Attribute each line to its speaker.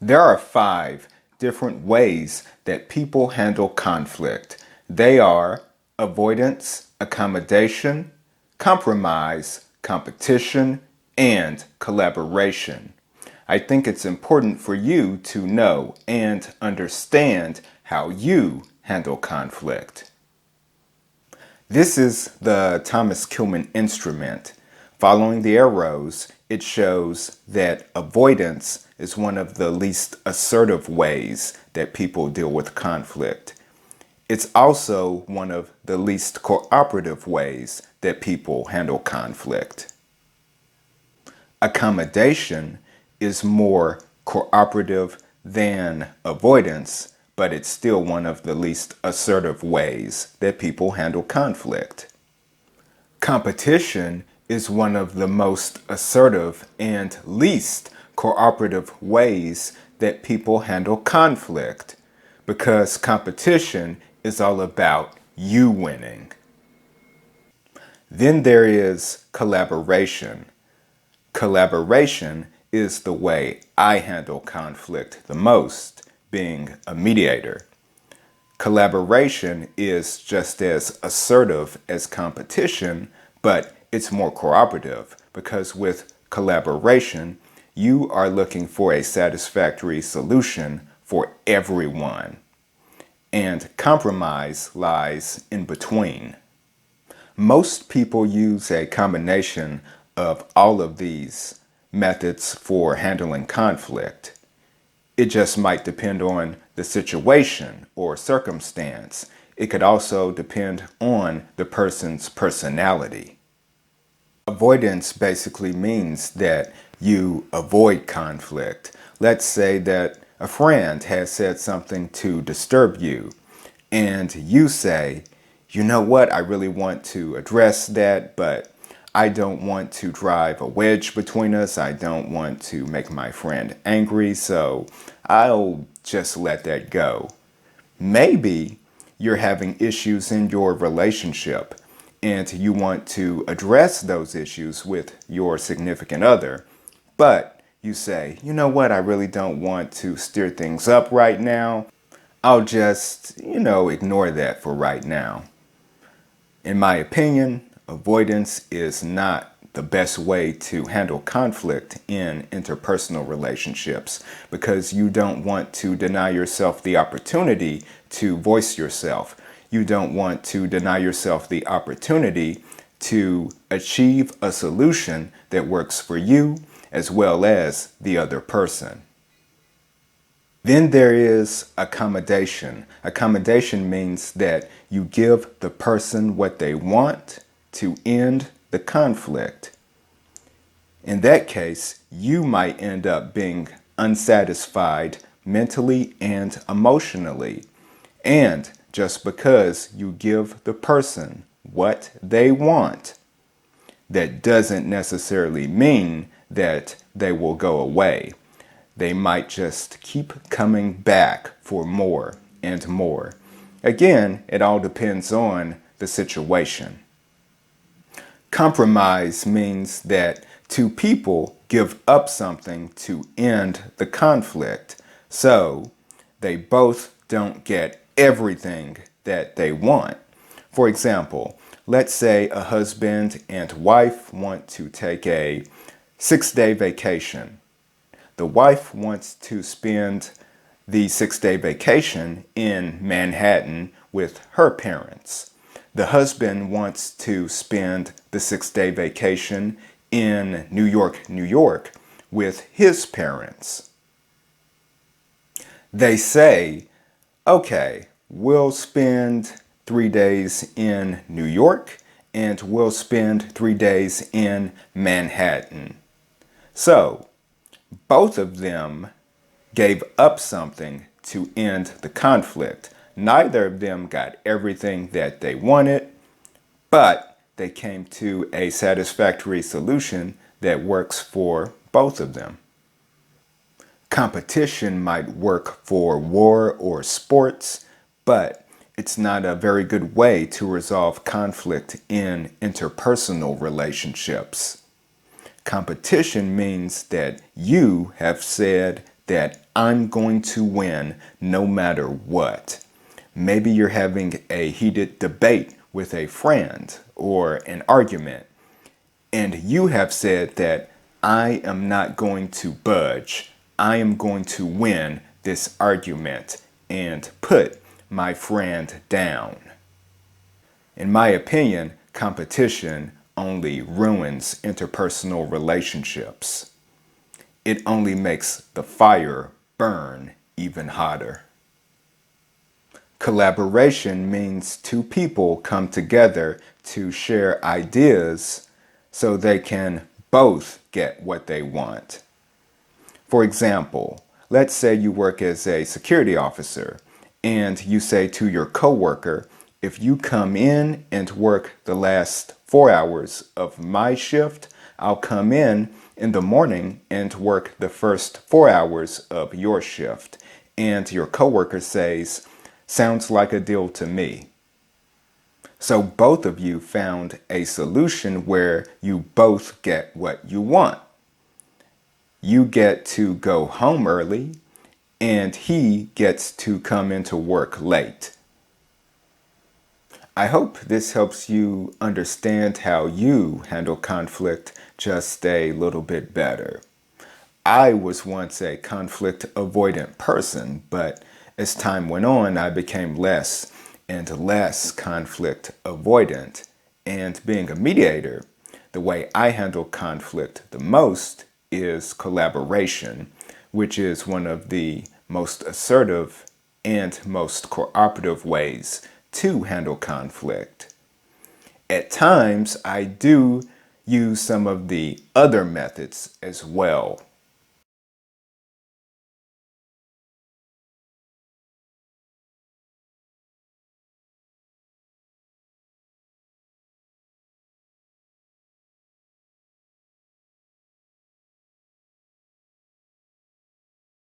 Speaker 1: There are 5 different ways that people handle conflict. They are avoidance, accommodation, compromise, competition, and collaboration. I think it's important for you to know and understand how you handle conflict. This is the Thomas Kilmann instrument. Following the arrows, it shows that avoidance is one of the least assertive ways that people deal with conflict. It's also one of the least cooperative ways that people handle conflict. Accommodation is more cooperative than avoidance, but it's still one of the least assertive ways that people handle conflict. Competition is one of the most assertive and least cooperative ways that people handle conflict, because competition is all about you winning. Then there is collaboration. Collaboration is the way I handle conflict the most, being a mediator. Collaboration is just as assertive as competition, but it's more cooperative because with collaboration, you are looking for a satisfactory solution for everyone. And compromise lies in between. Most people use a combination of all of these methods for handling conflict. It just might depend on the situation or circumstance. It could also depend on the person's personality. Avoidance basically means that you avoid conflict. Let's say that a friend has said something to disturb you, and you say, you know what, I really want to address that, but I don't want to drive a wedge between us. I don't want to make my friend angry, so I'll just let that go. Maybe you're having issues in your relationship and you want to address those issues with your significant other, but you say, you know what, I really don't want to stir things up right now. I'll just, ignore that for right now. In my opinion, avoidance is not the best way to handle conflict in interpersonal relationships because you don't want to deny yourself the opportunity to voice yourself. You don't want to deny yourself the opportunity to achieve a solution that works for you as well as the other person. Then there is accommodation. Accommodation means that you give the person what they want to end the conflict. In that case, you might end up being unsatisfied mentally and emotionally. And just because you give the person what they want, that doesn't necessarily mean that they will go away. They might just keep coming back for more and more. Again, it all depends on the situation. Compromise means that two people give up something to end the conflict, so they both don't get everything that they want. For example, let's say a husband and wife want to take a 6-day vacation. The wife wants to spend the 6-day vacation in Manhattan with her parents. The husband wants to spend the 6-day vacation in New York, New York with his parents. They say, okay, we'll spend 3 days in New York and we'll spend 3 days in Manhattan. So, both of them gave up something to end the conflict. Neither of them got everything that they wanted, but they came to a satisfactory solution that works for both of them. Competition might work for war or sports, but it's not a very good way to resolve conflict in interpersonal relationships. Competition means that you have said that I'm going to win no matter what. Maybe you're having a heated debate with a friend or an argument, and you have said that I am not going to budge. I am going to win this argument and put my friend down. In my opinion, competition only ruins interpersonal relationships. It only makes the fire burn even hotter. Collaboration means two people come together to share ideas so they can both get what they want. For example, let's say you work as a security officer and you say to your coworker, if you come in and work the last 4 hours of my shift, I'll come in the morning and work the first 4 hours of your shift. And your coworker says, sounds like a deal to me. So both of you found a solution where you both get what you want. You get to go home early, and he gets to come into work late. I hope this helps you understand how you handle conflict just a little bit better. I was once a conflict avoidant person, but as time went on, I became less and less conflict avoidant. And being a mediator, the way I handle conflict the most is collaboration, which is one of the most assertive and most cooperative ways to handle conflict. At times, I do use some of the other methods as well,